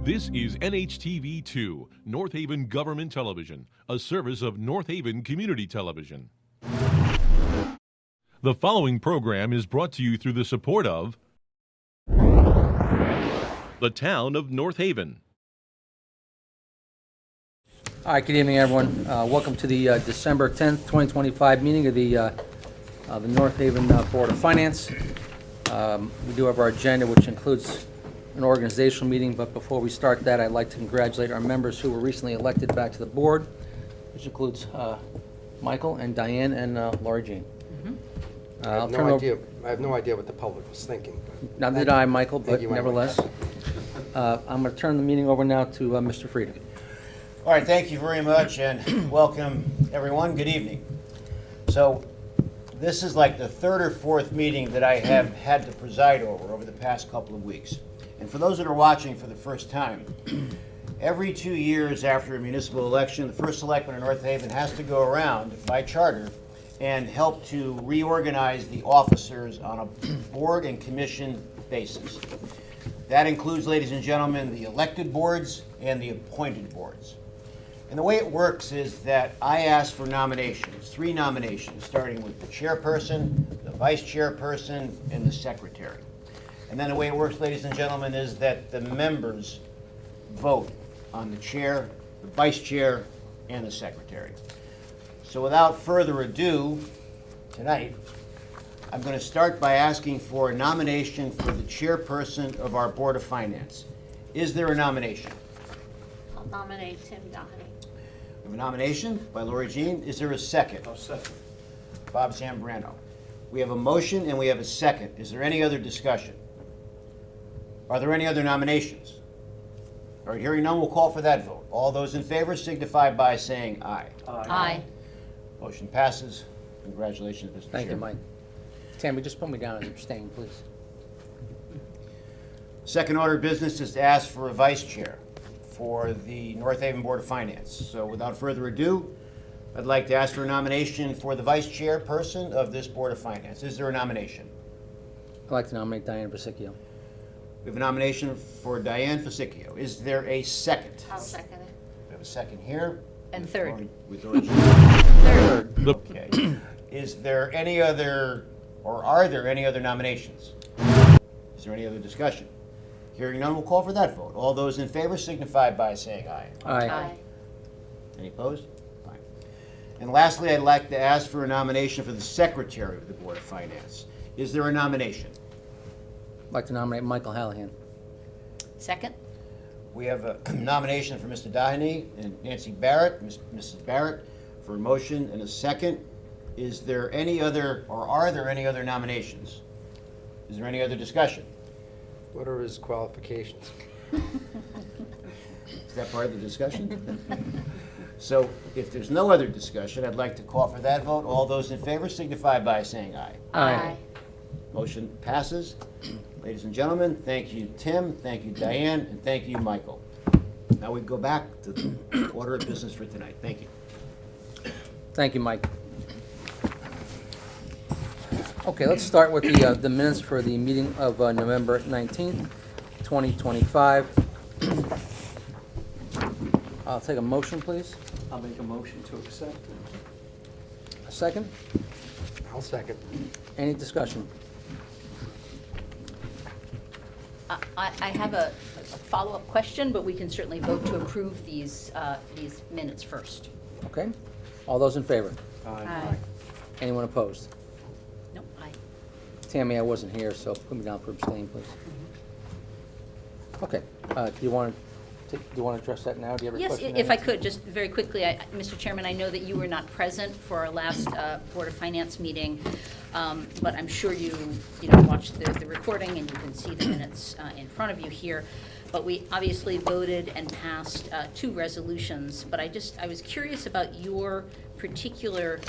This is NHTV2, North Haven Government Television, a service of North Haven Community Television. The following program is brought to you through the support of the Town of North Haven. All right, good evening, everyone. Welcome to the December 10th, 2025 meeting of the North Haven Board of Finance. We do have our agenda, which includes an organizational meeting, but before we start that, I'd like to congratulate our members who were recently elected back to the board, which includes Michael and Diane and Laura Jean. I have no idea what the public was thinking. Neither did I, Michael, but you anyway. nevertheless. I'm going to turn the meeting over now to Mr. Frieda. All right, thank you very much, and welcome, everyone. Good evening. So, this is like the third or fourth meeting that I have had to preside over the past couple of weeks. And for those that are watching for the first time, every 2 years after a municipal election, the first selectman in North Haven has to go around by charter and help to reorganize the officers on a board and commission basis. That includes, ladies and gentlemen, the elected boards and the appointed boards. And the way it works is that I ask for nominations, 3 nominations, starting with the chairperson, the vice chairperson, and the secretary. And then the way it works, ladies and gentlemen, is that the members vote on the chair, the vice chair, and the secretary. So without further ado, tonight, I'm going to start by asking for a nomination for the chairperson of our Board of Finance. Is there a nomination? I'll nominate Tim Doherty. We have a nomination by Laura Jean. Is there a second? I'll second. Bob Zambrano. We have a motion and we have a second. Is there any other discussion? Are there any other nominations? All right, hearing none, we'll call for that vote. All those in favor signify by saying aye. Aye. Motion passes. Congratulations, Mr. Chair. Thank you, Mike. Tammy, just put me down as abstaining, please. Second order of business is to ask for a vice chair for the North Haven Board of Finance. So without further ado, I'd like to ask for a nomination for the vice chairperson of this Board of Finance. Is there a nomination? I'd like to nominate Diane Basicchio. We have a nomination for Diane Fasicchio. Is there a second? I'll second it. We have a second here. And third. With Laura Jean. Third. Okay. Is there any other, or are there any other nominations? Is there any other discussion? Hearing none, we'll call for that vote. All those in favor signify by saying aye. Aye. Any opposed? Fine. And lastly, I'd like to ask for a nomination for the secretary of the Board of Finance. Is there a nomination? I'd like to nominate Michael Hallahan. Second? We have a nomination for Mr. Daheny and Nancy Barrett, Mrs. Barrett, for a motion and a second. Is there any other, or are there any other nominations? Is there any other discussion? What are his qualifications? Is that part of the discussion? So if there's no other discussion, I'd like to call for that vote. All those in favor signify by saying aye. Aye. Motion passes. Ladies and gentlemen, thank you, Tim, thank you, Diane, and thank you, Michael. Now we go back to the order of business for tonight. Thank you. Thank you, Mike. Okay, let's start with the minutes for the meeting of November 19th, 2025. I'll take a motion, please. I'll make a motion to accept. A second. I'll second. Any discussion? I have a follow-up question, but we can certainly vote to approve these minutes first. Okay. All those in favor? Aye. Anyone opposed? No, aye. Tammy, I wasn't here, so put me down for abstain, please. Okay. Do you want to address that now? Do you have a Yes, question? if I could, just very quickly, Mr. Chairman, I know that you were not present for our last Board of Finance meeting, but I'm sure you watched the recording and you can see the minutes in front of you here. But we obviously voted and passed 2 resolutions, but I was curious about your particular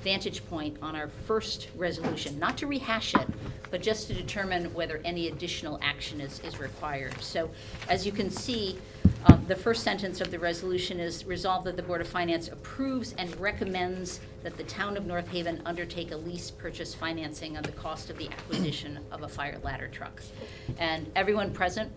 vantage point on our first resolution, not to rehash it, but just to determine whether any additional action is required. So as you can see, the first sentence of the resolution is resolved that the Board of Finance approves and recommends that the town of North Haven undertake a lease purchase financing on the cost of the acquisition of a fire ladder truck. And everyone present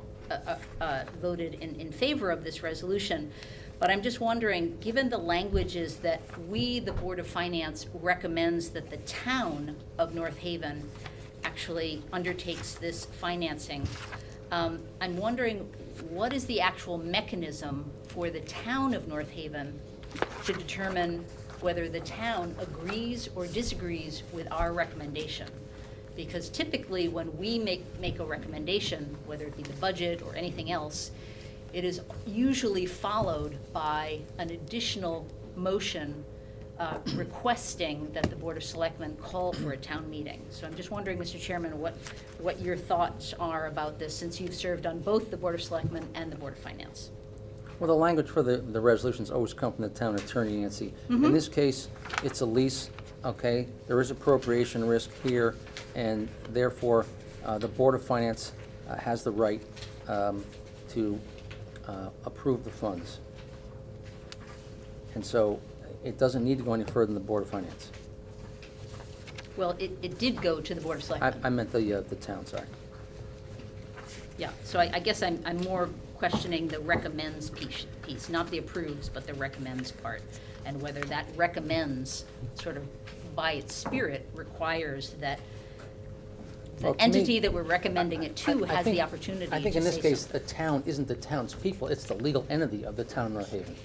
voted in favor of this resolution. But I'm just wondering, given the language is that we, the Board of Finance, recommends that the town of North Haven actually undertakes this financing, I'm wondering, what is the actual mechanism for the town of North Haven to determine whether the town agrees or disagrees with our recommendation? Because typically, when we make a recommendation, whether it be the budget or anything else, it is usually followed by an additional motion requesting that the Board of Selectmen call for a town meeting. So I'm just wondering, Mr. Chairman, what your thoughts are about this, since you've served on both the Board of Selectmen and the Board of Finance. Well, the language for the resolutions always come from the town attorney, Nancy. In this case, it's a lease, okay? There is appropriation risk here, and therefore, the Board of Finance has the right to approve the funds. And so it doesn't need to go any further than the Board of Finance. Well, it did go to the Board of Selectmen. I meant the town, sorry. Yeah, so I guess I'm more questioning the recommends piece, not the approves, but the recommends part, and whether that recommends, sort of by its spirit, requires that Well, the to me, entity that we're recommending it to I has think- the opportunity to say I think in this case, something. the town isn't the town's people, it's the legal entity of the town of North Haven.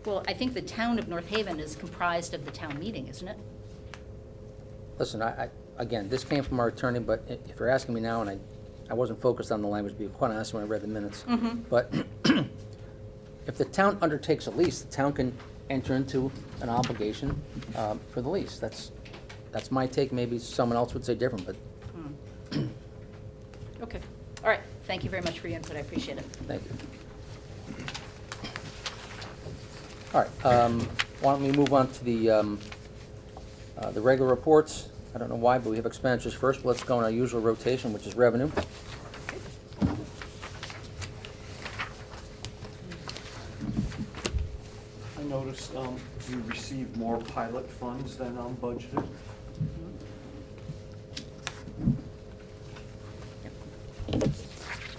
Well, I think the town of North Haven is comprised of the town meeting, isn't it? Listen, again, this came from our attorney, but if you're asking me now, and I wasn't focused on the language, to be quite honest, when I read the minutes. But if the town undertakes a lease, the town can enter into an obligation for the lease. That's my take. Maybe someone else would say different, but Okay, all right, thank you very much for your input, I appreciate it. thank you. All right, why don't we move on to the regular reports? I don't know why, but we have expenditures first, but let's go in our usual rotation, which is revenue. I noticed we received more pilot funds than budgeted.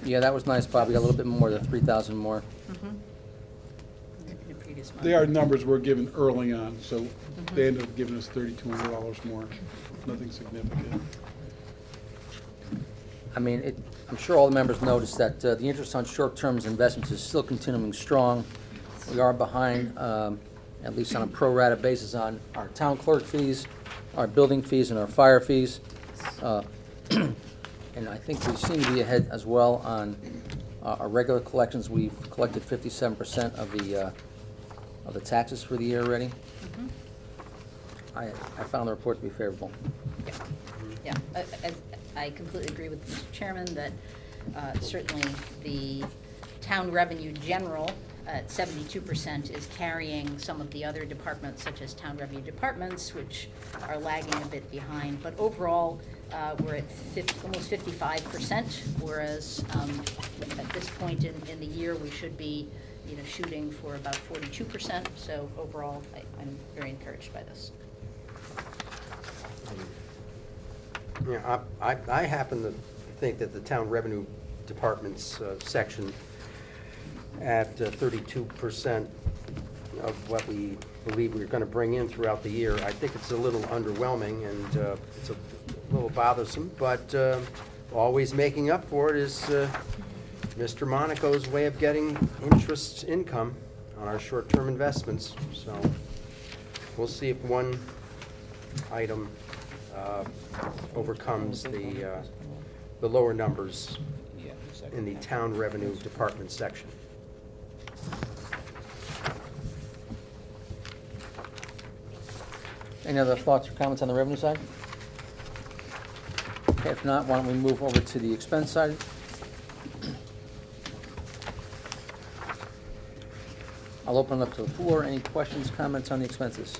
Yeah, that was nice, Bob. We got a little bit more than 3,000 more. In the previous month. They are numbers we're given early on, so they ended up giving us $3,200 more. Nothing significant. I mean, I'm sure all the members noticed that the interest on short-term investments is still continuing strong. We are behind, at least on a pro rata basis, on our town clerk fees, our building fees, and our fire fees. And I think we seem to be ahead as well on our regular collections. We've collected 57% of the taxes for the year already. I found the report to be favorable. Yeah, I completely agree with Mr. Chairman that certainly the town revenue general at 72% is carrying some of the other departments, such as town revenue departments, which are lagging a bit behind. But overall, we're at almost 55%, whereas at this point in the year, we should be shooting for about 42%. So overall, I'm very encouraged by this. Yeah, I happen to think that the town revenue department's section at 32% of what we believe we're going to bring in throughout the year, I think it's a little underwhelming and it's a little bothersome, but always making up for it is Mr. Monaco's way of getting interest income on our short-term investments. So we'll see if one item overcomes the lower numbers in the town revenue department section. Any other thoughts or comments on the revenue side? Okay, if not, why don't we move over to the expense side? I'll open it up to the floor. Any questions, comments on the expenses?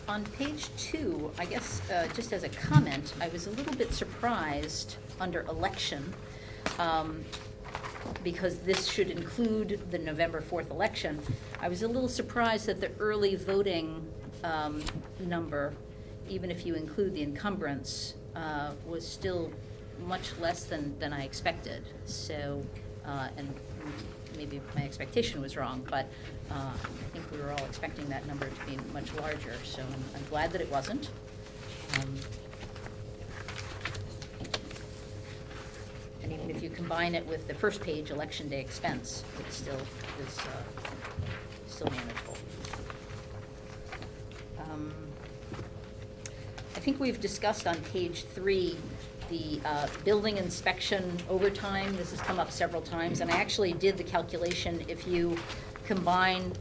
On page 2, I guess, just as a comment, I was a little bit surprised under election, because this should include the November 4th election. I was a little surprised that the early voting number, even if you include the encumbrance, was still much less than I expected. So, and maybe my expectation was wrong, but I think we were all expecting that number to be much larger. So I'm glad that it wasn't. And even if you combine it with the first page, election day expense, it still is still manageable. I think we've discussed on page 3 the building inspection overtime. This has come up several times, and I actually did the calculation. If you combine,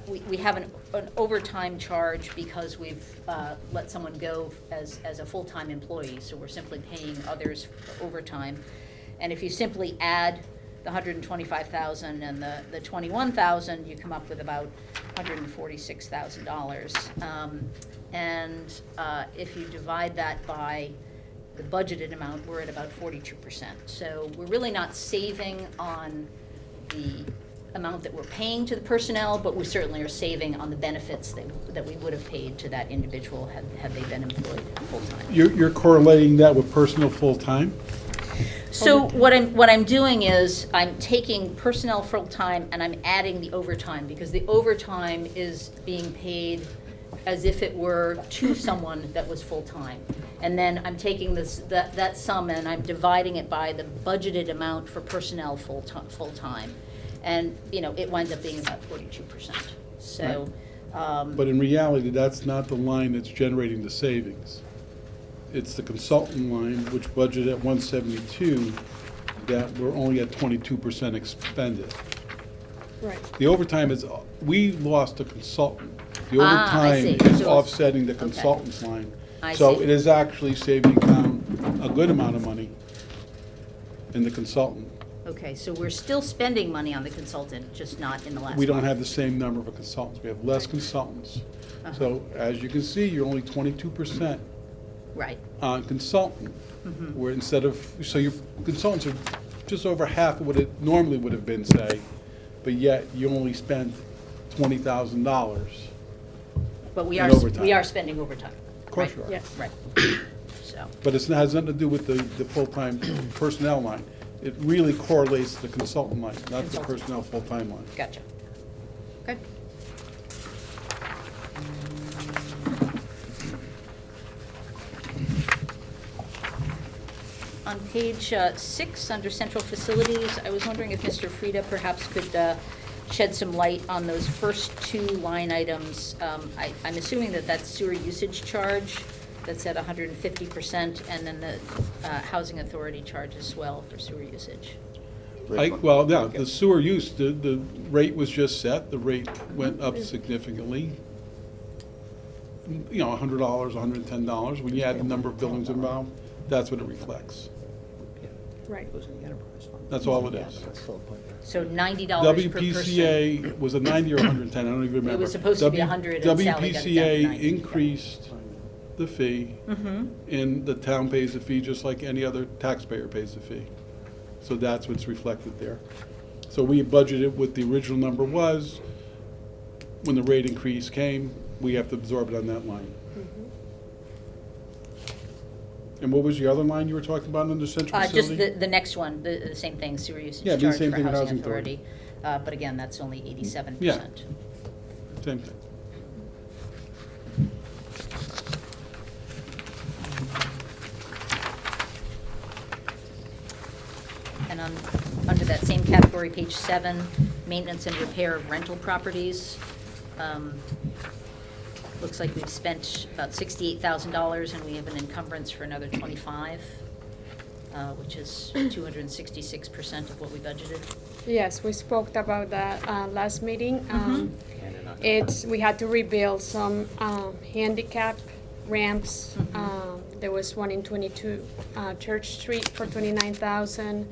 we have an overtime charge because we've let someone go as a full-time employee, so we're simply paying others for overtime. And if you simply add the $125,000 and the $21,000, you come up with about $146,000. And if you divide that by the budgeted amount, we're at about 42%. So we're really not saving on the amount that we're paying to the personnel, but we certainly are saving on the benefits that we would have paid to that individual had they been employed full-time. You're correlating that with personal full-time? So what I'm doing is I'm taking personnel full-time and I'm adding the overtime, because the overtime is being paid as if it were to someone that was full-time. And then I'm taking that sum and I'm dividing it by the budgeted amount for personnel full-time. And, it winds up being about 42%. So, But in reality, that's not the line that's generating the savings. It's the consultant line, which budgeted at 172, that we're only at 22% expended. Right. The overtime is, we lost a consultant. The I see. overtime is So- offsetting the okay. consultant's line. I So see. it is actually saving town a good amount of money in the consultant. okay, so we're still spending money on the consultant, just not in the last We don't month. have the same number of consultants. We have less consultants. So as you can see, you're only 22% Right. on consultant, where instead of, so your consultants are just over half of what it normally would have been, say, but yet you only spent $20,000. But we in are, overtime. we are spending overtime. Of course Right. you are. Yes. Right. So, But it has nothing to do with the full-time personnel line. It really correlates to the consultant line, not the Consultant. personnel full-time line. gotcha. Okay. On page 6, under central facilities, I was wondering if Mr. Frieda perhaps could shed some light on those first 2 line items. I'm assuming that that's sewer usage charge, that's at 150%, and then the housing authority charge as well for sewer usage. Well, yeah, the sewer use, the rate was just set, the rate went up significantly. $100, $110. When you add the number of buildings involved, that's what it reflects. Right. That's all it is. So $90 per person. WPCA was a 90 or 110, I don't even remember. It was supposed to be 100 and Sally got it down to 90, WPCA yeah. increased the fee, and the town pays the fee just like any other taxpayer pays the fee. So that's what's reflected there. So we budgeted what the original number was. When the rate increase came, we have to absorb it on that line. And what was the other line you were talking about under central Just facility? the next one, the same thing, sewer usage Yeah, it'd be the charge same for thing with housing housing authority. But again, that's only 87%. Yeah. Same thing. And under that same category, page 7, maintenance and repair of rental properties. Looks like we've spent about $68,000 and we have an encumbrance for another 25, which is 266% of what we budgeted. Yes, we spoke about that last meeting. We had to rebuild some handicap ramps. There was one in 22 Church Street for $29,000.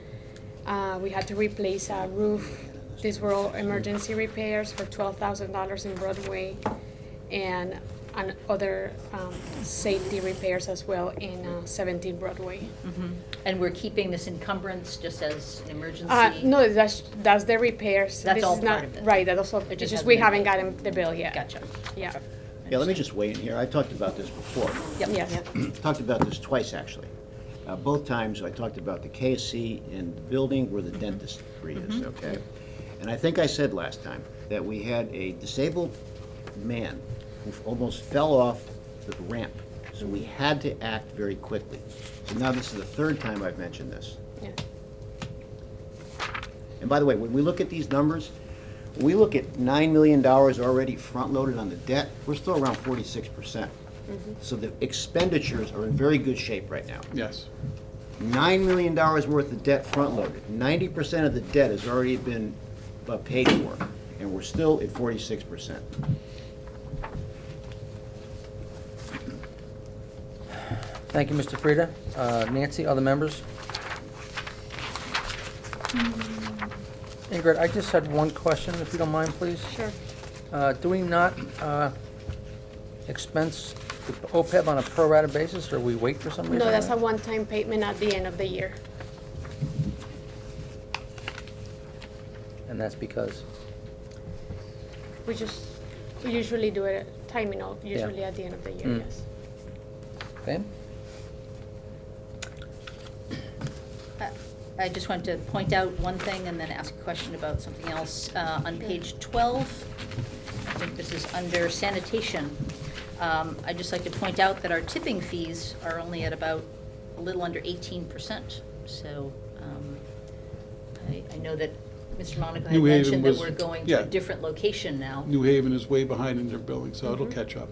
We had to replace a roof. These were all emergency repairs for $12,000 in Broadway, and other safety repairs as well in 17 Broadway. And we're keeping this encumbrance just as an emergency? No, that's the repairs. That's This all is part not of it. right. That also, It it's just just hasn't we been haven't paid. gotten the bill yet. Gotcha. Yeah. Yeah, let me just weigh in here. I talked about this before. Yep. Yes. Talked about this twice, actually. Both times I talked about the KSC in the building where the dentistry is, okay? And I think I said last time that we had a disabled man who almost fell off the ramp. So we had to act very quickly. So now this is the third time I've mentioned this. Yeah. And by the way, when we look at these numbers, when we look at $9 million already front-loaded on the debt, we're still around 46%. So the expenditures are in very good shape right now. Yes. $9 million worth of debt front-loaded. 90% of the debt has already been paid for, and we're still at 46%. Thank you, Mr. Frieda. Nancy, other members? Ingrid, I just had one question, if you don't mind, please. Sure. Do we not expense the OPEB on a pro rata basis, or we wait for some reason? No, that's a one-time payment at the end of the year. And that's because? We usually do it at timing of, usually at the end of the year, Mm. yes. Okay. I just wanted to point out one thing and then ask a question about something else. On page 12, I think this is under sanitation. I'd just like to point out that our tipping fees are only at about a little under 18%. So I know that Mr. Monaco had New Haven mentioned that was- we're going to yeah. a different location now. New Haven is way behind in their billing, so it'll catch up.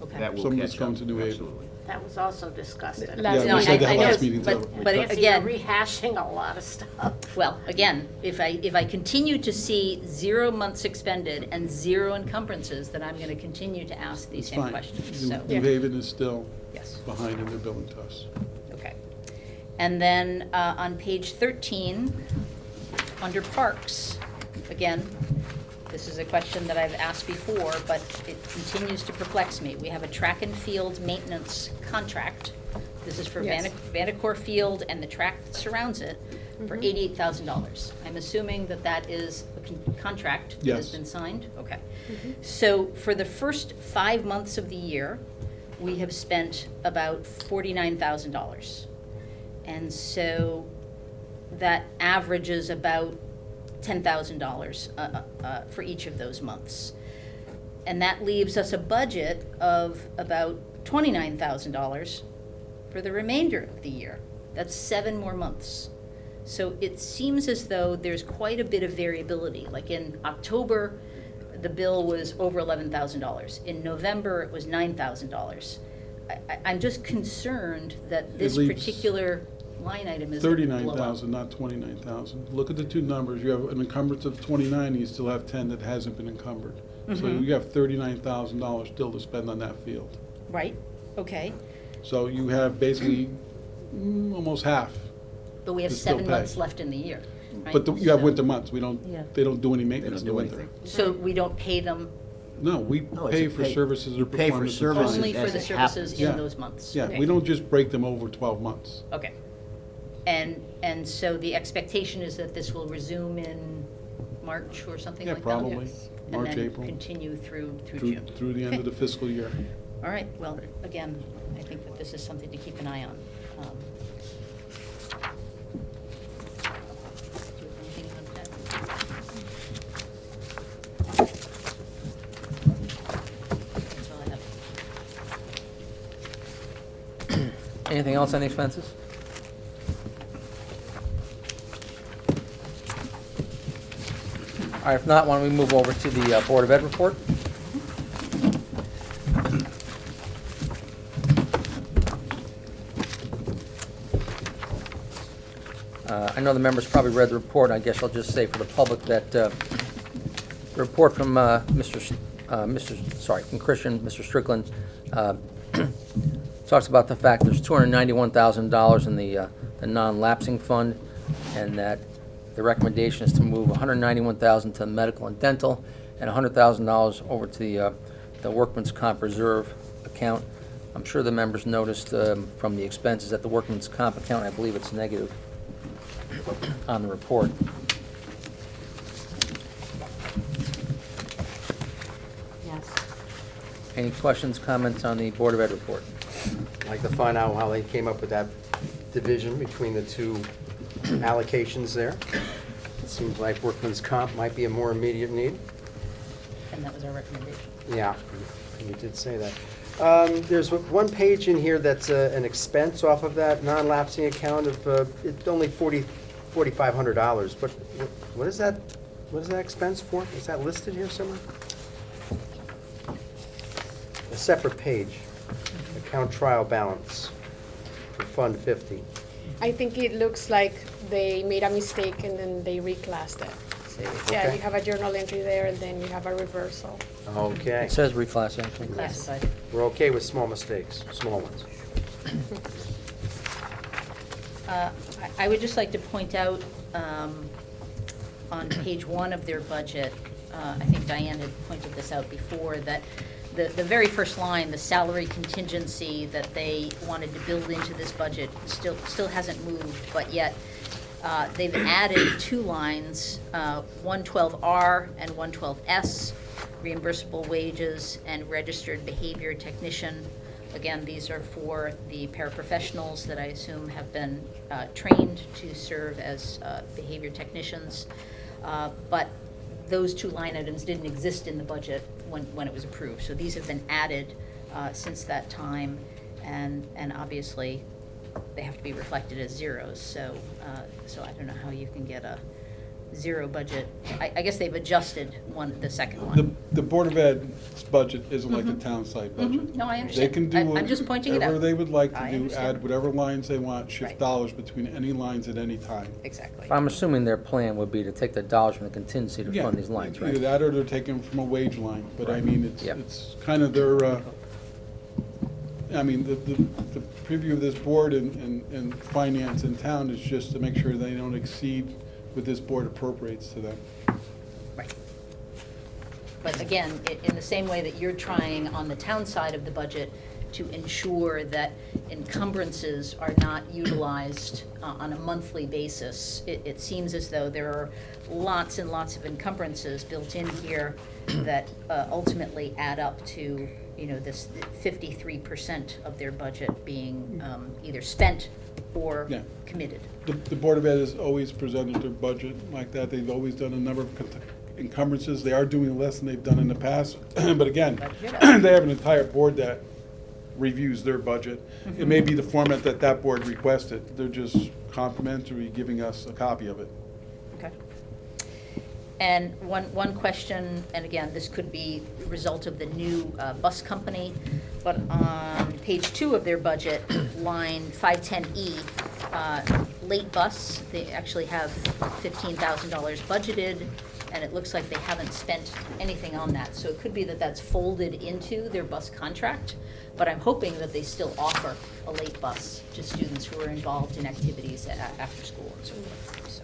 Okay. That will Some of it's catch going up, to New Haven. absolutely. That was also discussed. at- Last- Yeah, No, we said I that know, last meeting, but- too. but So again- you're rehashing a lot of stuff. Well, again, if I continue to see 0 months expended and 0 encumbrances, then I'm going to continue to ask these It's same fine. questions, New so, New Haven is still yes, behind in their billing to us. okay. And then on page 13, under parks, again, this is a question that I've asked before, but it continues to perplex me. We have a track and field maintenance contract. This is for Yes. Vandecore Field and the track that surrounds it for $88,000. I'm assuming that that is a contract that has Yes. been signed? Okay. So for the first 5 months of the year, we have spent about $49,000. And so that averages about $10,000 for each of those months. And that leaves us a budget of about $29,000 for the remainder of the year. That's 7 more months. So it seems as though there's quite a bit of variability. Like in October, the bill was over $11,000. In November, it was $9,000. I'm just concerned that this leaves particular line item is going to blow up. 39,000, not 29,000. Look at the two numbers. You have an encumbrance of 29, and you still have 10 that hasn't been encumbered. So you have $39,000 still to spend on that field. Right, okay. So you have basically almost half. But we have To still 7 pay. months left in the year, right? But you have So- winter months. Yeah. They don't do any They maintenance don't in the do winter. anything. So we don't pay them No, we No, it's pay a for services that you are pay for performed at the services time. only for as the it services happens. Yeah. in those months? Yeah, Okay. we don't just break them over 12 months. Okay. And so the expectation is that this will resume in March or something Yeah, like that? probably. Yes. March, And then April, continue through through June? through the end of the fiscal year. All right, well, again, I think that this is something to keep an eye on. Do you have anything you want to add? That's all I have. Anything else on the expenses? All right, if not, why don't we move over to the Board of Ed report? I know the members probably read the report. I guess I'll just say for the public that the report from from Christian, Mr. Strickland, talks about the fact there's $291,000 in the non-lapsing fund, and that the recommendation is to move $191,000 to medical and dental, and $100,000 over to the workman's comp reserve account. I'm sure the members noticed from the expenses at the workman's comp account, I believe it's negative on the report. Yes. Any questions, comments on the Board of Ed report? I'd like to find out how they came up with that division between the two allocations there. It seems like workman's comp might be a more immediate need. And that was our recommendation. Yeah, you did say that. There's one page in here that's an expense off of that non-lapsing account of, it's only $4,500, but what is that, what is that expense for? Is that listed here somewhere? A separate page, account trial balance for Fund 50. I think it looks like they made a mistake and then they reclassed it. So, yeah, Okay. you have a journal entry there and then you have a reversal. Okay, It says reclass, actually. Classified. we're okay with small mistakes, small ones. I would just like to point out, on page 1 of their budget, I think Diane had pointed this out before, that the very first line, the salary contingency that they wanted to build into this budget still hasn't moved, but yet they've added 2 lines, 112R and 112S, reimbursable wages and registered behavior technician. Again, these are for the paraprofessionals that I assume have been trained to serve as behavior technicians. But those 2 line items didn't exist in the budget when it was approved. So these have been added since that time, and obviously they have to be reflected as zeros. So I don't know how you can get a 0 budget. I guess they've adjusted the second one. The Board of Ed's budget isn't like a town side budget. No, I They understand. can do I'm just pointing it whatever out. they would like I to do, understand. add whatever lines they want, shift Right. dollars between any lines at any time. Exactly. I'm assuming their plan would be to take the dollars from the contingency to Yeah, fund these lines, either right? that or they're taking from a wage line, but I mean, Yeah. it's kind of their, I mean, the preview of this board and finance in town is just to make sure they don't exceed what this board appropriates to them. Right. But again, in the same way that you're trying on the town side of the budget to ensure that encumbrances are not utilized on a monthly basis, it seems as though there are lots and lots of encumbrances built in here that ultimately add up to, this 53% of their budget being either spent or Yeah. committed. The Board of Ed has always presented their budget like that. They've always done a number of encumbrances. They are doing less than they've done in the past. But again, they have an entire board that reviews their budget. It may be the format that board requested. They're just complimentary, giving us a copy of it. Okay. And one question, and again, this could be a result of the new bus company, but on page 2 of their budget, line 510E, late bus, they actually have $15,000 budgeted, and it looks like they haven't spent anything on that. So it could be that that's folded into their bus contract, but I'm hoping that they still offer a late bus to students who are involved in activities after school and so forth, so.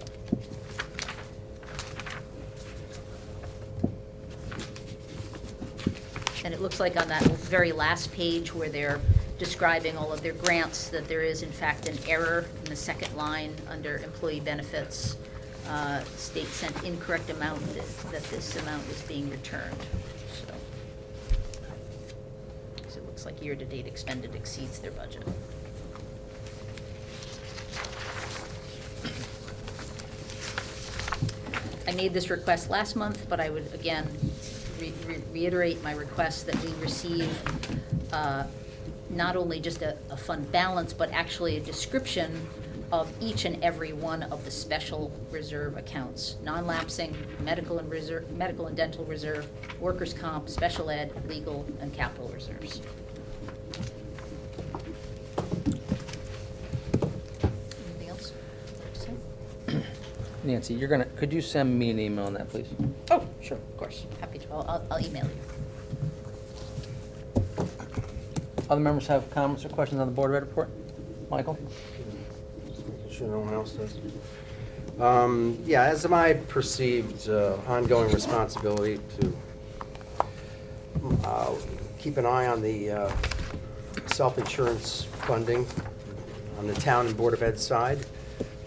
And it looks like on that very last page where they're describing all of their grants, that there is in fact an error in the second line under employee benefits. State sent incorrect amount, that this amount is being returned, so. So it looks like year-to-date expended exceeds their budget. I made this request last month, but I would again reiterate my request that we receive not only just a fund balance, but actually a description of each and every one of the special reserve accounts: non-lapsing, medical and dental reserve, workers' comp, special ed, legal, and capital reserves. Anything else to say? Nancy, could you send me an email on that, please? Oh, sure, of course, happy to. I'll email you. Other members have comments or questions on the Board of Ed report? Michael? Just making sure no one else does. Yeah, as my perceived ongoing responsibility to keep an eye on the self-insurance funding on the town and Board of Ed side,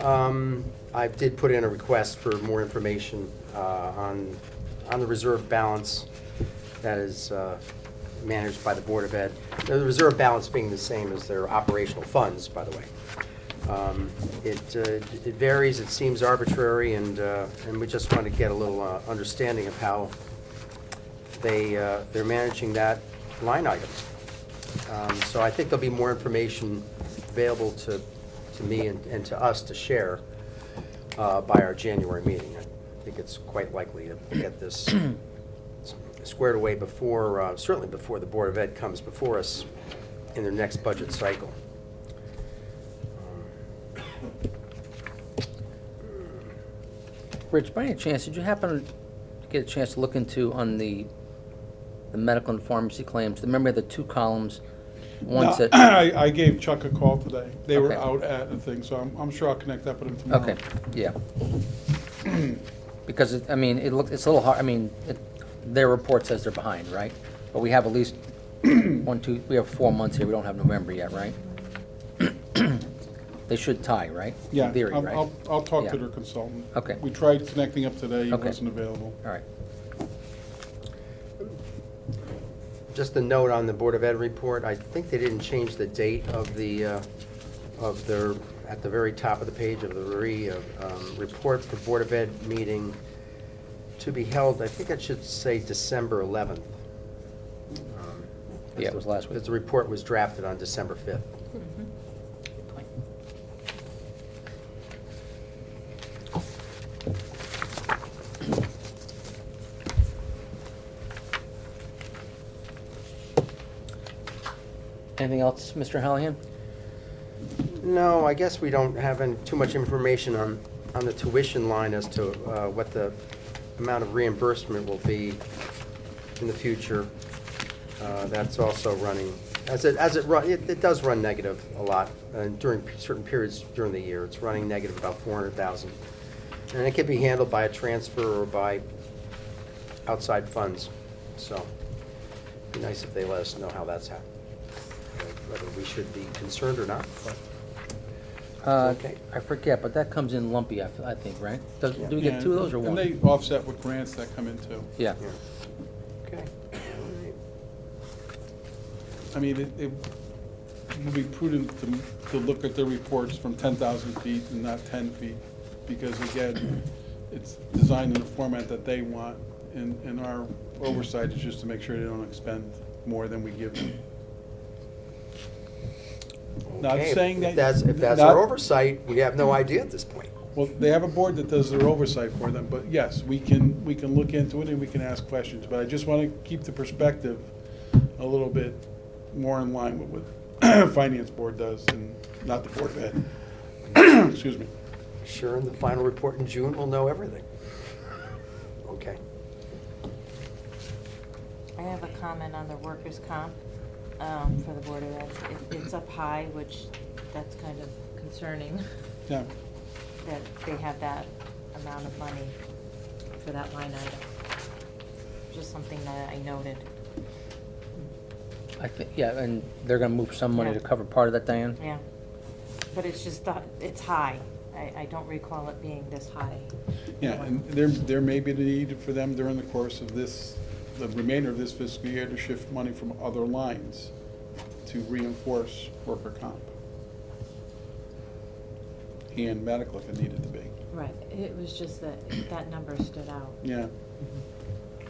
I did put in a request for more information on the reserve balance that is managed by the Board of Ed. The reserve balance being the same as their operational funds, by the way. It varies, it seems arbitrary, and we just want to get a little understanding of how they're managing that line item. So I think there'll be more information available to me and to us to share by our January meeting. I think it's quite likely to get this squared away before, certainly before the Board of Ed comes before us in their next budget cycle. Rich, by any chance, did you happen to get a chance to look into on the medical and pharmacy claims? Remember the two columns? Ones No, that, I gave Chuck a call today. They were Okay. out at a thing, so I'm sure I'll connect up with him tomorrow. okay, yeah. Because, it's a little hard, their report says they're behind, right? But we have at least we have 4 months here, we don't have November yet, right? They should tie, right? Yeah, In theory, right? I'll talk Yeah. to their consultant. Okay. We tried connecting up today, he Okay. wasn't available. All right. Just a note on the Board of Ed report, I think they didn't change the date of their, at the very top of the page of the report for Board of Ed meeting to be held, I think it should say December 11th. Yeah, it was last week. Because the report was drafted on December 5th. Good point. Anything else, Mr. Hallahan? No, I guess we don't have too much information on the tuition line as to what the amount of reimbursement will be in the future. That's also running, it does run negative a lot during certain periods during the year. It's running negative about $400,000. And it can be handled by a transfer or by outside funds. So it'd be nice if they let us know how that's happening, whether we should be concerned or not. But okay. I forget, but that comes in lumpy, I think, right? Do we Yeah, get two of those or one? And they offset with grants that come in too. Yeah. Yeah. Okay. I mean, it would be prudent to look at their reports from 10,000 feet and not 10 feet, because again, it's designed in a format that they want, and our oversight is just to make sure they don't expend more than we give them. Not Okay, saying if that. that's not- our oversight, we have no idea at this point. Well, they have a board that does their oversight for them, but yes, we can look into it and we can ask questions, but I just want to keep the perspective a little bit more in line with what Finance Board does and not the Board of Ed. Excuse me. Sure, in the final report in June, we'll know everything. Okay. I have a comment on the workers' comp for the Board of Ed. It's up high, which that's kind of concerning, Yeah, that they have that amount of money for that line item. Just something that I noted. I think, yeah, and they're gonna move some money to Yeah. cover part of that, Diane? Yeah. But it's just, it's high. I don't recall it being this high. yeah, and there may be the need for them during the course of this, the remainder of this fiscal year, to shift money from other lines to reinforce worker comp and medical if it needed to be. Right. It was just that number stood out. Yeah.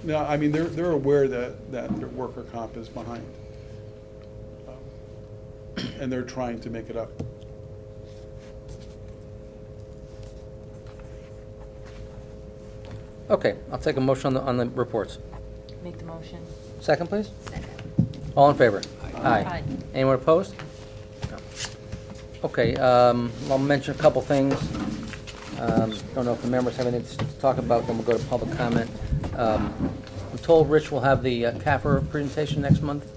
No, I mean, they're aware that their worker comp is behind. And they're trying to make it up. Okay, I'll take a motion on the reports. Make the motion. Second, please? Second. All in favor? Aye. Anyone opposed? No. Okay, I'll mention a couple things. Don't know if the members have anything to talk about, then we'll go to public comment. I'm told Rich will have the CAFR presentation next month?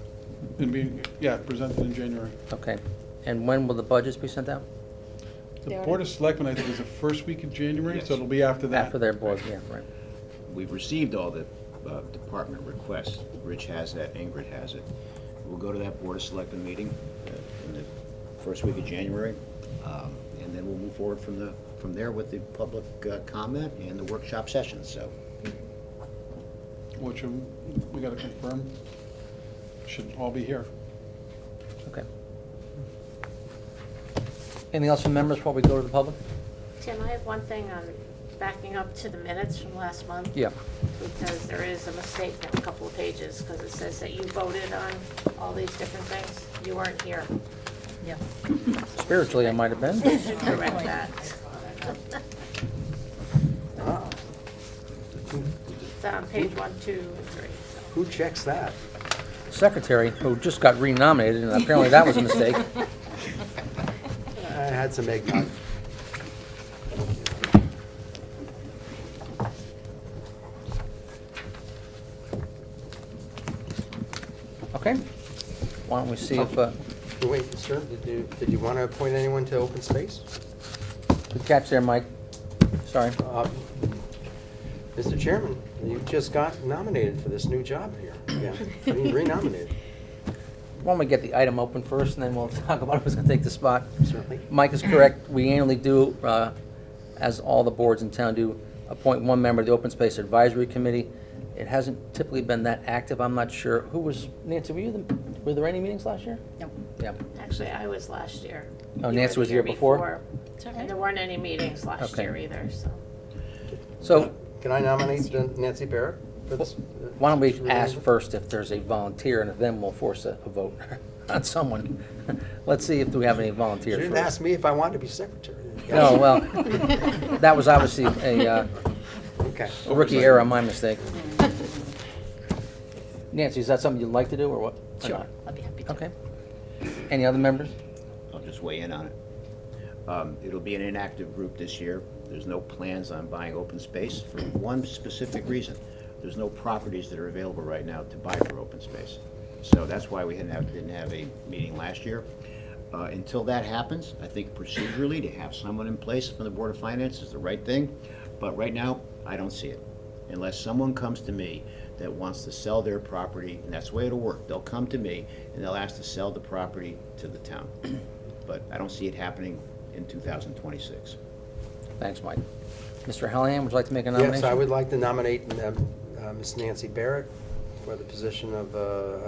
And be, yeah, presented in January. Okay, and when will the budgets be sent out? The Board of Selectmen, I think, is the first week of January, so it'll be after that. After their board, yeah, right. We've received all the department requests. Rich has that, Ingrid has it. We'll go to that Board of Selectmen meeting in the first week of January, and then we'll move forward from there with the public comment and the workshop sessions, so. Which we gotta confirm, should all be here. Okay. Anything else from members before we go to the public? Tim, I have one thing on backing up to the minutes from last month. Yeah. Because there is a mistake in a couple of pages, because it says that you voted on all these different things. You weren't here. Yeah. Spiritually, I might have been. You should correct that. Ah, It's on page 1, 2, and 3. so. who checks that? Secretary, who just got renominated, and apparently that was a mistake. I had some eggnog. Okay. Why don't we see if, Wait, sir, did you want to appoint anyone to open space? good catch there, Mike. Sorry. Mr. Chairman, you just got nominated for this new job here. Yeah, I mean, renominated, Why don't we get the item open first, and then we'll talk about who's going to take the spot. certainly. Mike is correct. We annually do, as all the boards in town do, appoint one member of the Open Space Advisory Committee. It hasn't typically been that active. I'm not sure. Who was, Nancy, were there any meetings last year? No. Yeah. Actually, I was last year. Oh, You Nancy were was the year before? It's okay. And there weren't any meetings last Okay. year either, so. So Can I nominate Nancy Barrett for this? why don't we ask first if there's a volunteer, and then we'll force a vote on someone. Let's see if we have any You volunteers didn't first. ask me if I wanted to be secretary. No, well, that was obviously a Okay. rookie error on my mistake. Nancy, is that something you'd like to do, or what? Or Sure, not? I'll be happy to. Okay. Any other members? I'll just weigh in on it. It'll be an inactive group this year. There's no plans on buying open space for one specific reason. There's no properties that are available right now to buy for open space. So that's why we didn't have a meeting last year. Until that happens, I think procedurally, to have someone in place from the Board of Finance is the right thing. But right now, I don't see it. Unless someone comes to me that wants to sell their property, and that's the way it'll work. They'll come to me and they'll ask to sell the property to the town. But I don't see it happening in 2026. Thanks, Mike. Mr. Hallahan, would you like to make a nomination? Yes, I would like to nominate Ms. Nancy Barrett for the position of,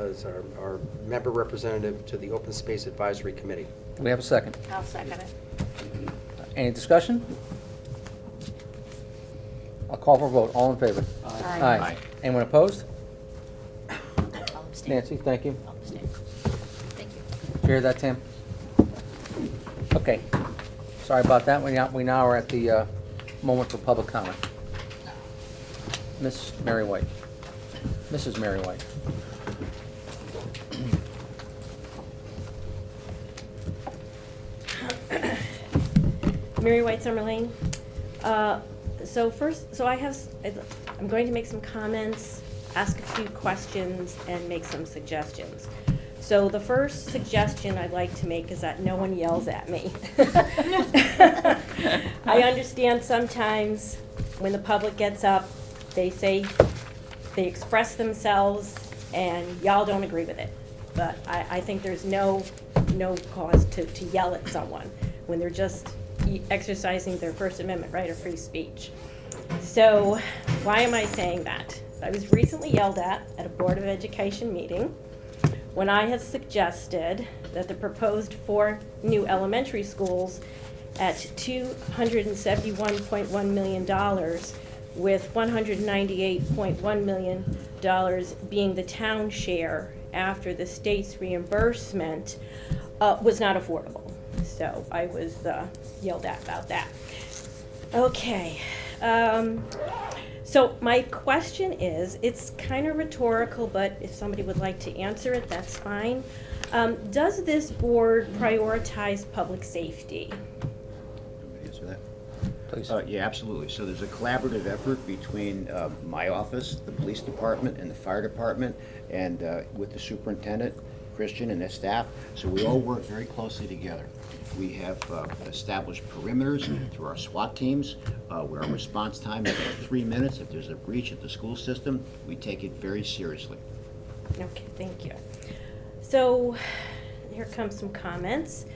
as our member representative to the Open Space Advisory Committee. Do we have a second? I'll second it. Any discussion? I'll call for a vote. All in favor? Aye. Aye. Anyone opposed? I'll abstain. Nancy, thank you. I'll abstain. Thank you. Did you hear that, Tim? Okay. Sorry about that. We now are at the moment for public comment. Miss Mary White. Mrs. Mary White. Mary White, Summer Lane. I'm going to make some comments, ask a few questions, and make some suggestions. So the first suggestion I'd like to make is that no one yells at me. I understand sometimes when the public gets up, they express themselves, and y'all don't agree with it. But I think there's no cause to yell at someone when they're just exercising their First Amendment right of free speech. So why am I saying that? I was recently yelled at a Board of Education meeting when I had suggested that the proposed 4 new elementary schools at $271.1 million with $198.1 million being the town share after the state's reimbursement was not affordable. So I was yelled at about that. Okay. So my question is, it's kind of rhetorical, but if somebody would like to answer it, that's fine. Does this board prioritize public safety? Answer that? Please. Yeah, absolutely. So there's a collaborative effort between my office, the police department, and the fire department, and with the superintendent, Christian, and his staff. So we all work very closely together. We have established perimeters through our SWAT teams, where our response time is 3 minutes. If there's a breach at the school system, we take it very seriously. Okay, thank you. So here comes some comments.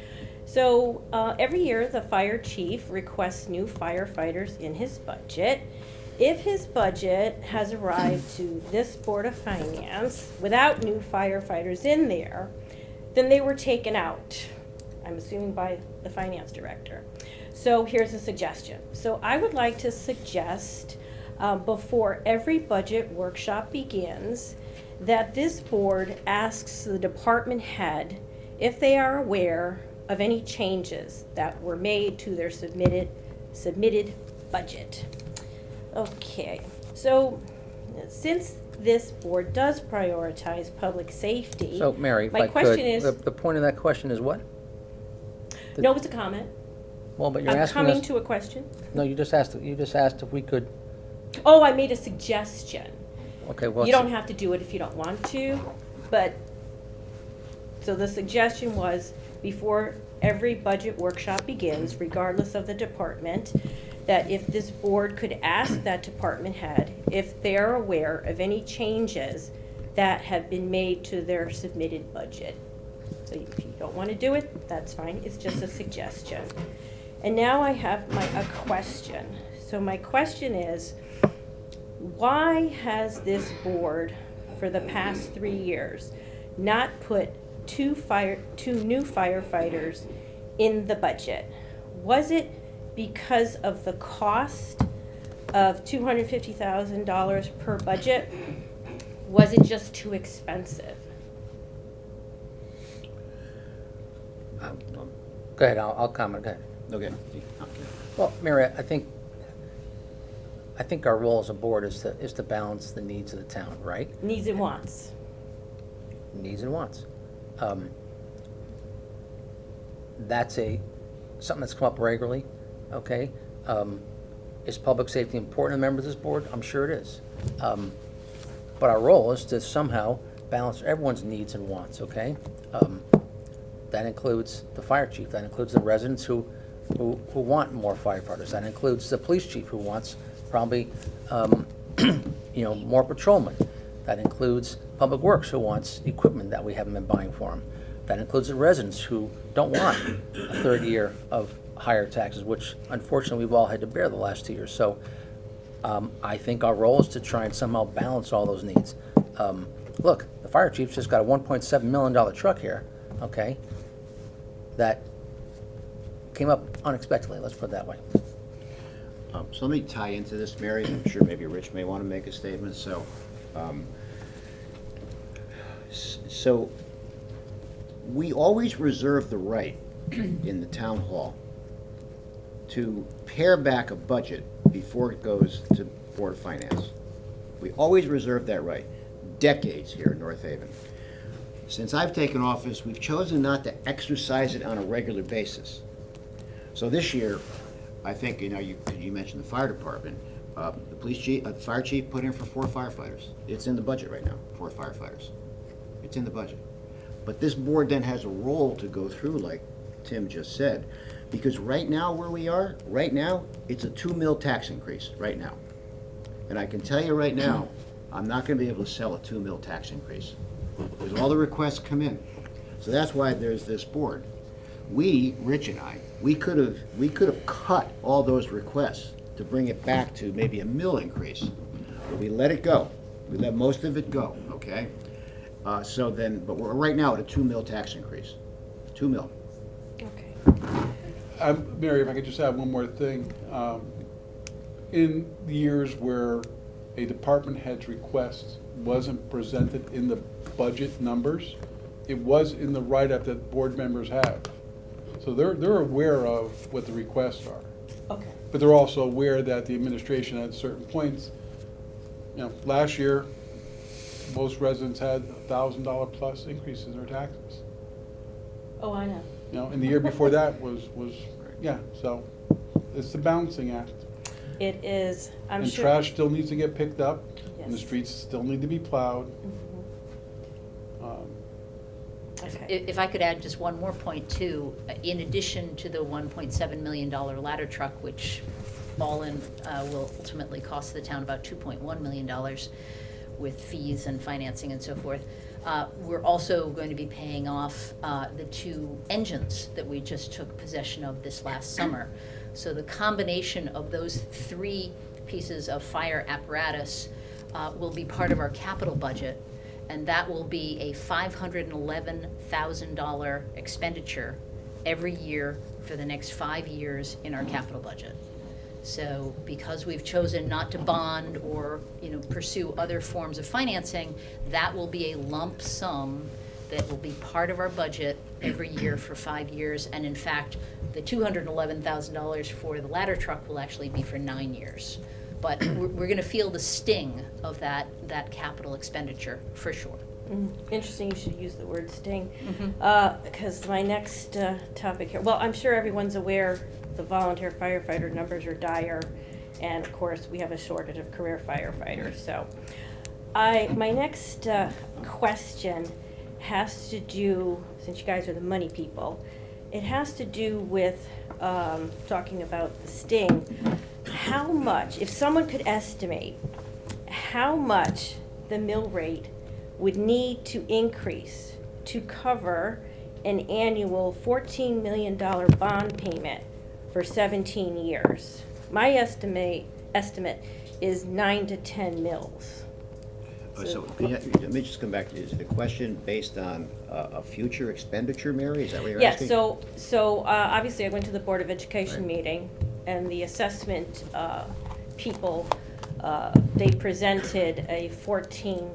So every year, the fire chief requests new firefighters in his budget. If his budget has arrived to this Board of Finance without new firefighters in there, then they were taken out. I'm assuming by the finance director. So here's a suggestion. So I would like to suggest, before every budget workshop begins, that this board asks the department head if they are aware of any changes that were made to their submitted budget. Okay, so since this board does prioritize public safety. So, Mary, if my I could, question is, the point of that question is what? no, it's a comment. Well, but you're I'm asking coming us, to a question. no, you just asked if we could, Oh, I made a suggestion. okay, well. You don't have to do it if you don't want to, but, so the suggestion was, before every budget workshop begins, regardless of the department, that if this board could ask that department head if they're aware of any changes that have been made to their submitted budget. So if you don't want to do it, that's fine, it's just a suggestion. And now I have a question. So my question is, why has this board, for the past 3 years, not put two new firefighters in the budget? Was it because of the cost of $250,000 per budget? Was it just too expensive? Go ahead, I'll comment, go ahead. Okay. Well, Mary, I think our role as a board is to balance the needs of the town, right? Needs and wants. Needs and wants. That's something that's come up regularly, okay? Is public safety important to members of this board? I'm sure it is. But our role is to somehow balance everyone's needs and wants, okay? That includes the fire chief, that includes the residents who want more firefighters, that includes the police chief who wants probably, more patrolmen. That includes Public Works who wants equipment that we haven't been buying for them. That includes the residents who don't want a third year of higher taxes, which unfortunately we've all had to bear the last 2 years. So I think our role is to try and somehow balance all those needs. Look, the fire chief's just got a $1.7 million truck here, okay, that came up unexpectedly, let's put it that way. So let me tie into this, Mary. I'm sure maybe Rich may want to make a statement. So we always reserve the right in the town hall to pare back a budget before it goes to Board of Finance. We always reserve that right, decades here in North Haven. Since I've taken office, we've chosen not to exercise it on a regular basis. So this year, I think, you mentioned the fire department, the police chief, the fire chief put in for 4 firefighters. It's in the budget right now, 4 firefighters. It's in the budget. But this board then has a role to go through, like Tim just said, because right now where we are, right now, it's a 2 mil tax increase, right now. And I can tell you right now, I'm not gonna be able to sell a 2 mil tax increase, because all the requests come in. So that's why there's this board. We, Rich and I, we could have cut all those requests to bring it back to maybe a mill increase. But we let it go. We let most of it go, okay? But we're right now at a 2 mil tax increase. 2 mil. Okay. Mary, if I could just add one more thing. In the years where a department head's request wasn't presented in the budget numbers, it was in the write-up that board members have. So they're aware of what the requests are. Okay. But they're also aware that the administration at certain points, last year, most residents had $1,000 plus increases in their taxes. Oh, I know. And the year before that was so it's the balancing act. It is, I'm And sure. trash still needs to get picked up, and the Yes. streets still need to be plowed. Okay. If I could add just one more point too, in addition to the $1.7 million ladder truck, which all in will ultimately cost the town about $2.1 million with fees and financing and so forth, we're also going to be paying off the 2 engines that we just took possession of this last summer. So the combination of those 3 pieces of fire apparatus will be part of our capital budget, and that will be a $511,000 expenditure every year for the next 5 years in our capital budget. So because we've chosen not to bond or, pursue other forms of financing, that will be a lump sum that will be part of our budget every year for 5 years. And in fact, the $211,000 for the ladder truck will actually be for 9 years. But we're going to feel the sting of that capital expenditure for sure. Interesting you should use the word sting, because my next topic here, well, I'm sure everyone's aware the volunteer firefighter numbers are dire, and of course, we have a shortage of career firefighters. So my next question has to do, since you guys are the money people, it has to do with talking about the sting. How much, if someone could estimate, how much the mill rate would need to increase to cover an annual $14 million bond payment for 17 years? My estimate is 9 to 10 mills. So let me just come back to, is the question based on a future expenditure, Mary? Is that what you're Yeah, asking? so obviously I went to the Board of Education meeting, and the assessment people, they presented a 14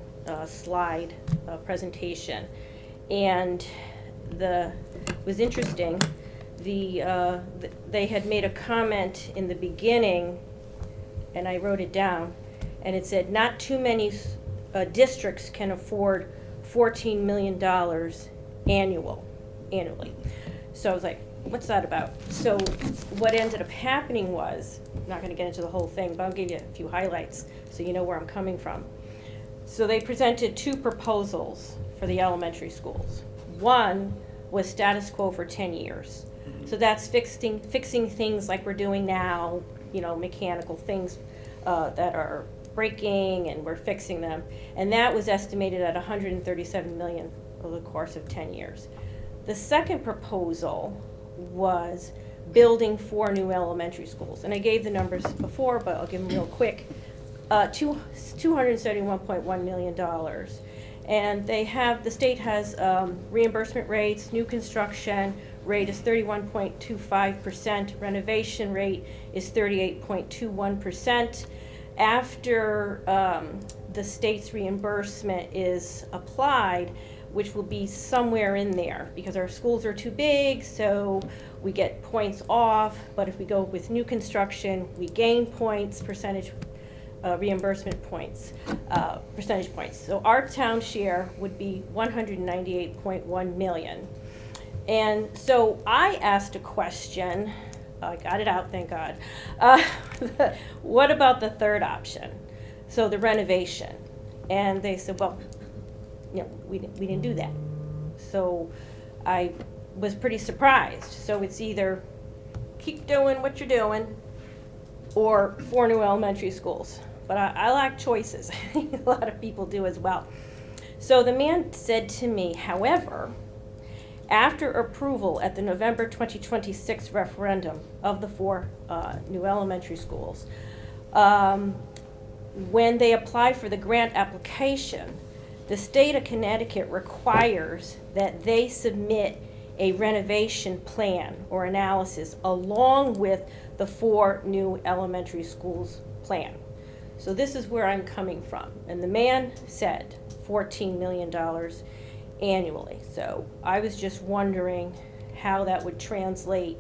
slide presentation. And it was interesting, they had made a comment in the beginning, and I wrote it down, and it said, not too many districts can afford $14 million annually. So I was like, what's that about? So what ended up happening was, I'm not going to get into the whole thing, but I'll give you a few highlights so you know where I'm coming from. So they presented 2 proposals for the elementary schools. One was status quo for 10 years. So that's fixing things like we're doing now, mechanical things that are breaking, and we're fixing them. And that was estimated at $137 million over the course of 10 years. The second proposal was building 4 new elementary schools. And I gave the numbers before, but I'll give them real quick. $271.1 million. And the state has reimbursement rates. New construction rate is 31.25%. Renovation rate is 38.21%. After the state's reimbursement is applied, which will be somewhere in there, because our schools are too big, so we get points off. But if we go with new construction, we gain points, reimbursement points, percentage points. So our town share would be $198.1 million. And so I asked a question, I got it out, thank God. What about the third option? So the renovation. And they said, well, we didn't do that. So I was pretty surprised. So it's either keep doing what you're doing or 4 new elementary schools. But I like choices. A lot of people do as well. So the man said to me, however, after approval at the November 2026 referendum of the 4 new elementary schools, when they apply for the grant application, the state of Connecticut requires that they submit a renovation plan or analysis along with the 4 new elementary schools plan. So this is where I'm coming from. And the man said $14 million annually. So I was just wondering how that would translate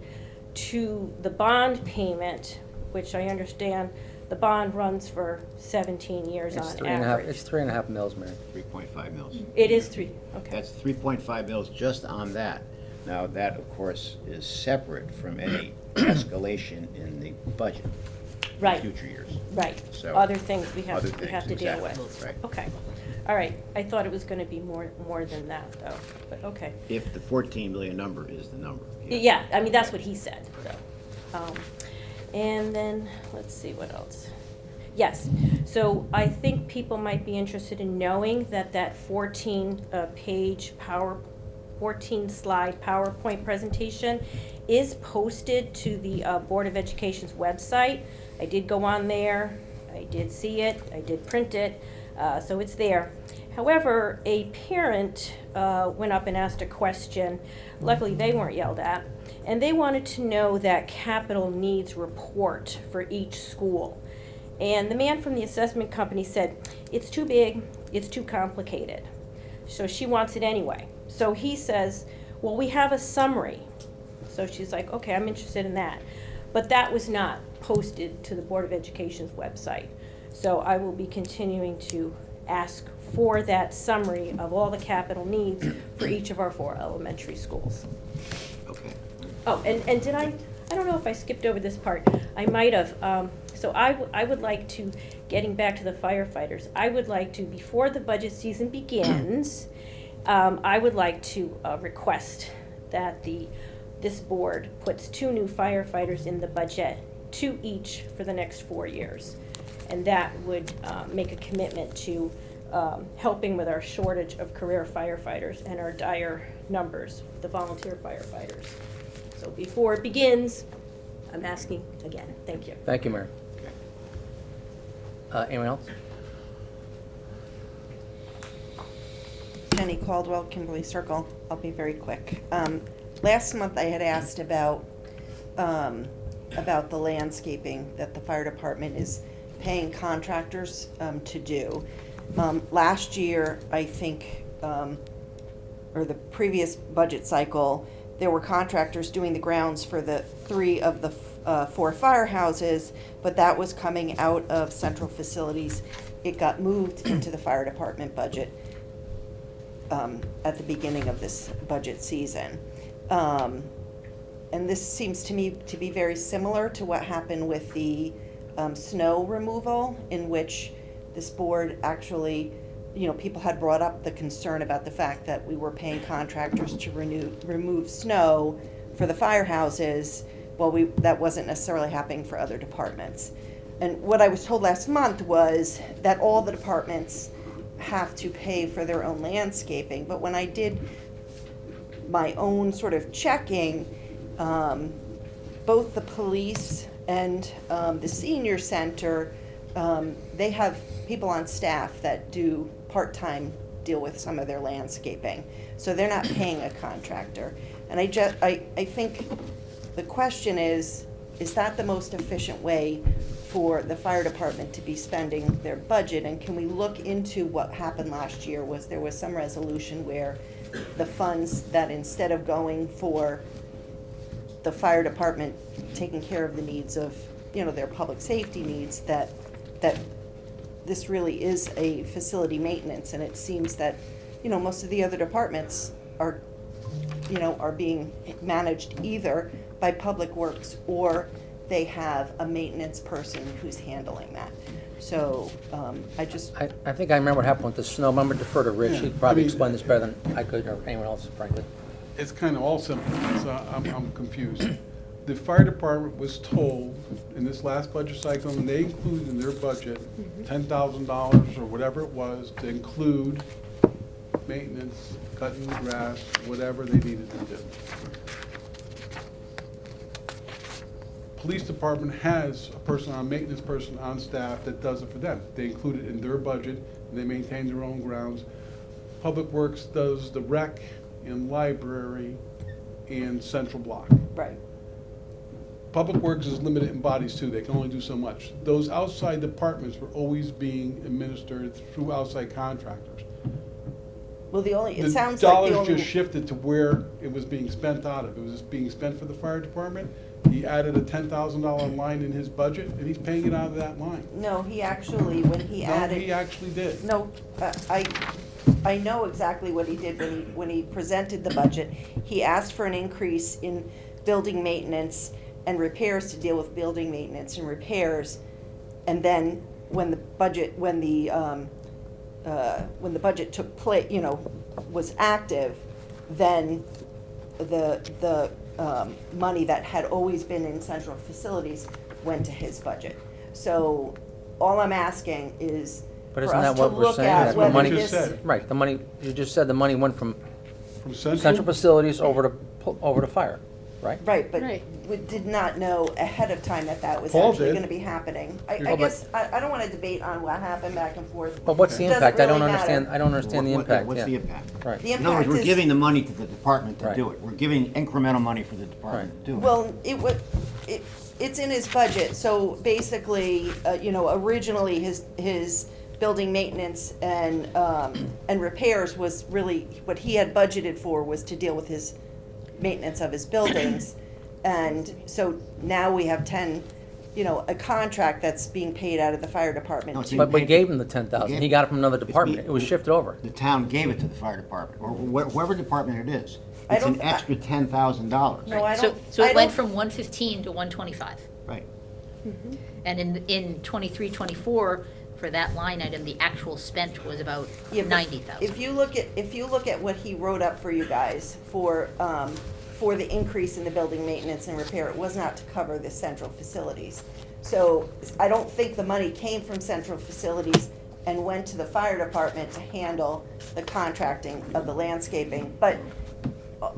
to the bond payment, which I understand the bond runs for 17 years on average. It's 3.5 mils, Mary. 3.5 mils. It is 3, okay. That's 3.5 mils just on that. Now, that, of course, is separate from any escalation in the budget in Right. future years. Right. So, Other things we have other to things, deal exactly, with. right. Okay. All right. I thought it was going to be more than that, though. But okay. If the 14 million number is the number. Yeah, I mean, that's what he said, so. And then, let's see what else. Yes, so I think people might be interested in knowing that 14-page 14-slide PowerPoint presentation is posted to the Board of Education's website. I did go on there, I did see it, I did print it, so it's there. However, a parent went up and asked a question. Luckily, they weren't yelled at. And they wanted to know that capital needs report for each school. And the man from the assessment company said, it's too big, it's too complicated. So she wants it anyway. So he says, well, we have a summary. So she's like, okay, I'm interested in that. But that was not posted to the Board of Education's website. So I will be continuing to ask for that summary of all the capital needs for each of our 4 elementary schools. Okay. Oh, and did I don't know if I skipped over this part. I might have. So I would like to, getting back to the firefighters, I would like to, before the budget season begins, I would like to request that this board puts 2 new firefighters in the budget, 2 each for the next 4 years. And that would make a commitment to helping with our shortage of career firefighters and our dire numbers, the volunteer firefighters. So before it begins, I'm asking again. Thank you. Thank you, Mary. Anyone else? Jenny Caldwell, Kimberly Circle. I'll be very quick. Last month I had asked about the landscaping that the fire department is paying contractors to do. Last year, I think, or the previous budget cycle, there were contractors doing the grounds for the 3 of the 4 firehouses, but that was coming out of central facilities. It got moved into the fire department budget at the beginning of this budget season. And this seems to me to be very similar to what happened with the snow removal, in which this board actually, people had brought up the concern about the fact that we were paying contractors to remove snow for the firehouses. Well, that wasn't necessarily happening for other departments. And what I was told last month was that all the departments have to pay for their own landscaping. But when I did my own sort of checking, both the police and the senior center, they have people on staff that do part-time deal with some of their landscaping. So they're not paying a contractor. And I think the question is that the most efficient way for the fire department to be spending their budget? And can we look into what happened last year? There was some resolution where the funds that, instead of going for the fire department taking care of the needs of, their public safety needs, that this really is a facility maintenance, and it seems that, most of the other departments are being managed either by Public Works or they have a maintenance person who's handling that. So I think I remember what happened with the snow. I'm going to defer to Rich. Yeah, He'd probably I mean- explain this better than I could or anyone else, frankly. It's kind of all simple, so I'm confused. The fire department was told in this last budget cycle, and they included in their budget $10,000 or whatever it was to include maintenance, cutting the grass, whatever they needed to do. Police department has a maintenance person on staff that does it for them. They include it in their budget, and they maintain their own grounds. Public Works does the rec and library and central block. right. Public Works is limited in bodies too, they can only do so much. Those outside departments were always being administered through outside contractors. Well, it The sounds like the dollars only. just shifted to where it was being spent out of. It was being spent for the fire department. He added a $10,000 line in his budget, and he's paying it out of that line. No, he actually, when he added. No, he actually did. No, I know exactly what he did when he presented the budget. He asked for an increase in building maintenance and repairs to deal with building maintenance and repairs. And then when the budget took place, was active, then the money that had always been in central facilities went to his budget. So all I'm asking is But for isn't us that to what we're look saying? at That the whether money- You just this. said. Right, you just said the money went from From central facilities over to fire. right? Right, but Right. we did not know ahead of time that that was Paul actually did. gonna be happening. I Well, guess, I don't wanna debate on what happened back and forth. But what's the It doesn't impact? I don't really understand, matter. I don't understand the What- impact, What's the yeah. impact? Right. The In other words, impact we're is- giving the money to the department to Right. do it. We're giving incremental money for the department to do it. Well, it's in his budget, so basically, originally his building maintenance and repairs was really, what he had budgeted for was to deal with his maintenance of his buildings. And so now we have a contract that's being paid out of the fire department. No, it's to- But we gave him the 10,000. He got it from another It's department. being- It was shifted over. The town gave it to the fire department, or whoever department it is. I It's an don't- extra $10,000. No, I So, don't. so I it went don't- from 115 to 125. Right. And in 23, 24, for that line item, the actual spent was about Yeah, but 90,000. If you look at what he wrote up for you guys for the increase in the building maintenance and repair, it was not to cover the central facilities. So I don't think the money came from central facilities and went to the fire department to handle the contracting of the landscaping. But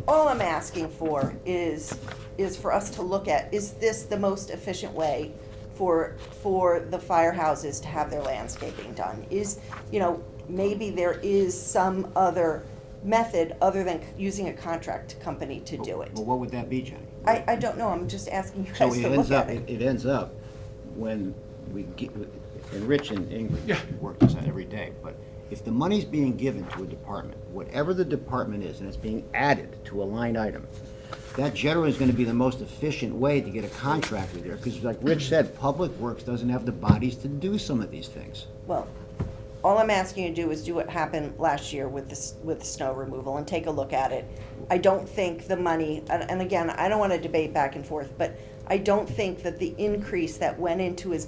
all I'm asking for is for us to look at, is this the most efficient way for the firehouses to have their landscaping done? Maybe there is some other method other than using a contract company to do it. Well, what would that be, Jenny? I don't know, I'm just asking you So guys it to ends look up, at it. it ends up when we get, and Rich and Yeah. Ingrid work this out every day, but if the money's being given to a department, whatever the department is, and it's being added to a line item, that generally is gonna be the most efficient way to get a contractor there, because like Rich said, Public Works doesn't have the bodies to do some of these things. Well, all I'm asking you to do is do what happened last year with the snow removal and take a look at it. I don't think the money, and again, I don't want to debate back and forth, but I don't think that the increase that went into his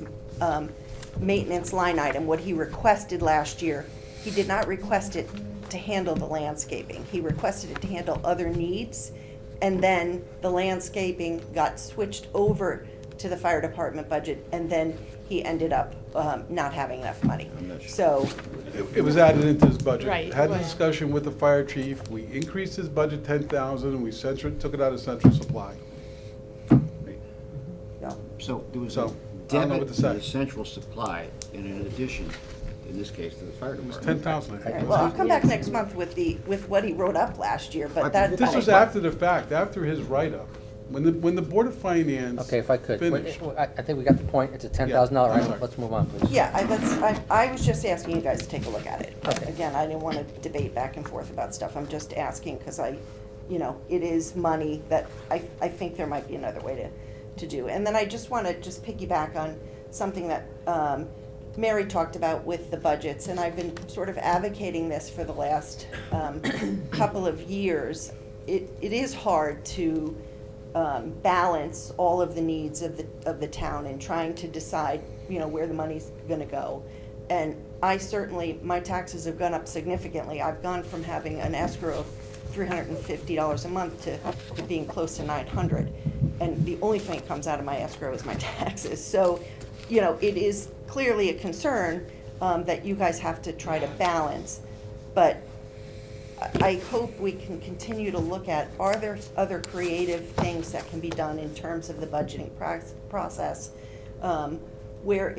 maintenance line item, what he requested last year, he did not request it to handle the landscaping. He requested it to handle other needs, and then the landscaping got switched over to the fire department budget, and then he ended up not having enough money. So, It was added into his budget. Right, Had a right. discussion with the fire chief, we increased his budget 10,000, and we took it out of central supply. no. So there was So, a I don't know what debit to to say. the central supply, and in addition, in this case, to the fire It was department. 10,000, I All think. right, well, I'll come back next month with what he wrote up last year, but that. This was after the fact, after his write-up. When the Board of Finance Okay, if I could. finished. I think we got the point. It's a $10,000 I'm item. sorry. Let's move on, please. Yeah, I was just asking you guys to take a look at it. Okay. Again, I didn't want to debate back and forth about stuff, I'm just asking, because it is money that I think there might be another way to do. And then I just want to piggyback on something that Mary talked about with the budgets, and I've been sort of advocating this for the last couple of years. It is hard to balance all of the needs of the town and trying to decide, where the money's gonna go. And my taxes have gone up significantly. I've gone from having an escrow of $350 a month to being close to $900. And the only thing that comes out of my escrow is my taxes. So, it is clearly a concern that you guys have to try to balance. But I hope we can continue to look at, are there other creative things that can be done in terms of the budgeting process, where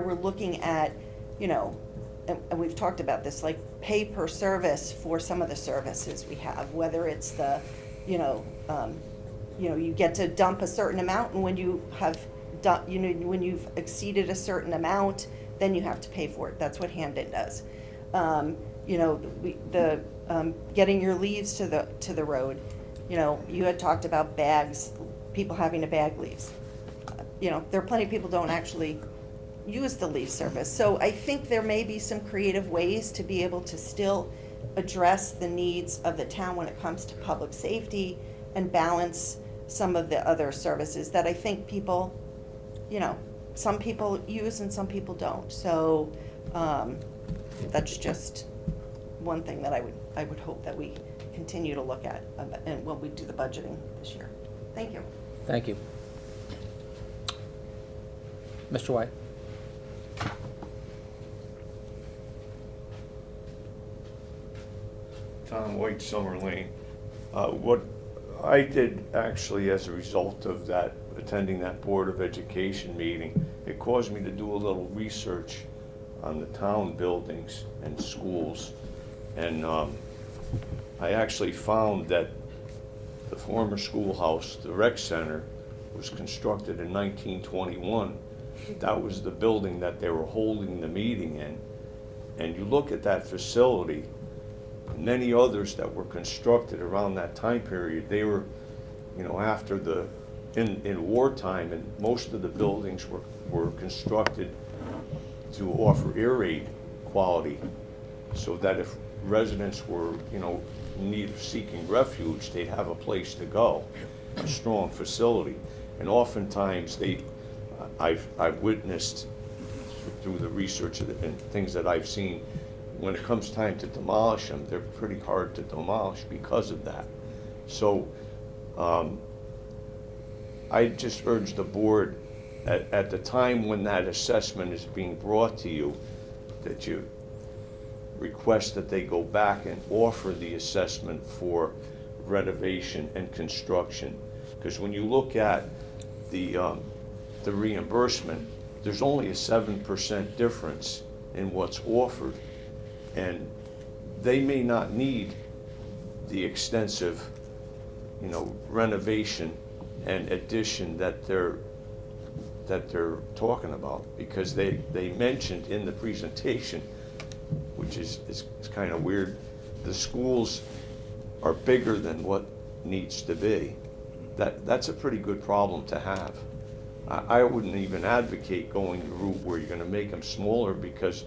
we're looking at, and we've talked about this, like pay per service for some of the services we have, whether it's the, you get to dump a certain amount, and when you have when you've exceeded a certain amount, then you have to pay for it. That's what Hamden does. Getting your leaves to the road. You had talked about bags, people having to bag leaves. There are plenty of people who don't actually use the leaf service. So I think there may be some creative ways to be able to still address the needs of the town when it comes to public safety and balance some of the other services that I think people, some people use and some people don't. So that's just one thing that I would hope that we continue to look at and when we do the budgeting this year. Thank you. Thank you. Mr. White? Tom White, Summer Lane. What I did actually, as a result of that, attending that Board of Education meeting, it caused me to do a little research on the town buildings and schools. And I actually found that the former schoolhouse, the rec center, was constructed in 1921. That was the building that they were holding the meeting in. And you look at that facility, and many others that were constructed around that time period, they were, you know, after the, in wartime, and most of the buildings were constructed to offer air raid quality, so that if residents were, you know, in need of seeking refuge, they'd have a place to go, a strong facility. And oftentimes I've witnessed through the research and things that I've seen, when it comes time to demolish them, they're pretty hard to demolish because of that. So I just urge the board, at the time when that assessment is being brought to you, that you request that they go back and offer the assessment for renovation and construction. Because when you look at the reimbursement, there's only a 7% difference in what's offered, and they may not need the extensive, you know, renovation and addition that they're talking about, because they mentioned in the presentation, which is kind of weird, the schools are bigger than what needs to be. That's a pretty good problem to have. I wouldn't even advocate going the route where you're going to make them smaller, because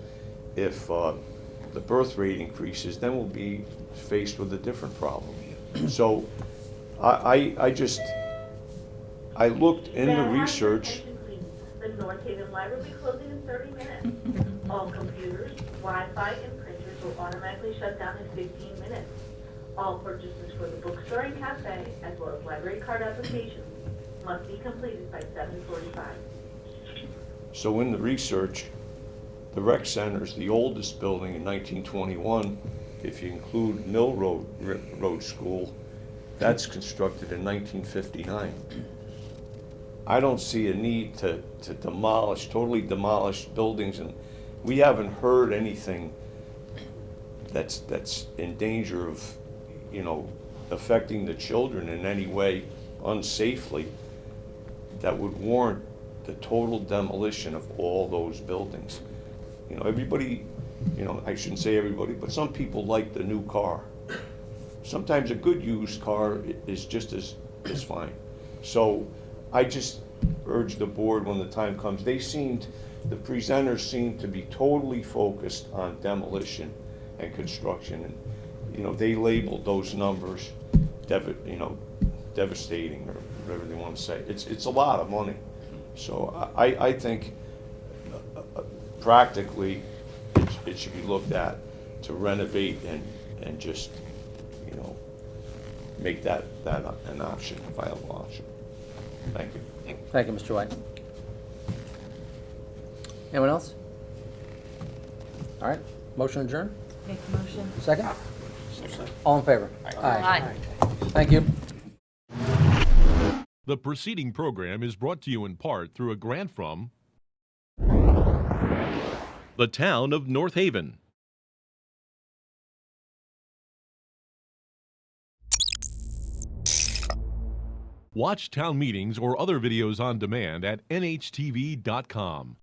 if the birth rate increases, then we'll be faced with a different problem. So I looked in the research. The North Haven Library will be closing in 30 minutes. All computers, Wi-Fi, and printers will automatically shut down in 15 minutes. All purchases for the bookstore and cafe, as well as library card applications, must be completed by 7:45. So in the research, the rec center is the oldest building in 1921. If you include Mill Road School, that's constructed in 1959. I don't see a need to totally demolish buildings, and we haven't heard anything that's in danger of, you know, affecting the children in any way unsafely that would warrant the total demolition of all those buildings. You know, everybody, you know, I shouldn't say everybody, but some people like the new car. Sometimes a good used car is just as fine. So I just urge the board, when the time comes, the presenters seemed to be totally focused on demolition and construction, and, you know, they labeled those numbers, devastating, or whatever they want to say. It's a lot of money. So I think practically it should be looked at to renovate and just, you know, make that an option, a viable option. Thank you. Thank you, Mr. White. Anyone else? All right, motion adjourned. Make a motion. Second? All in favor? Aye. Thank you. The preceding program is brought to you in part through a grant from the town of North Haven. Watch town meetings or other videos on demand at nhtv.com.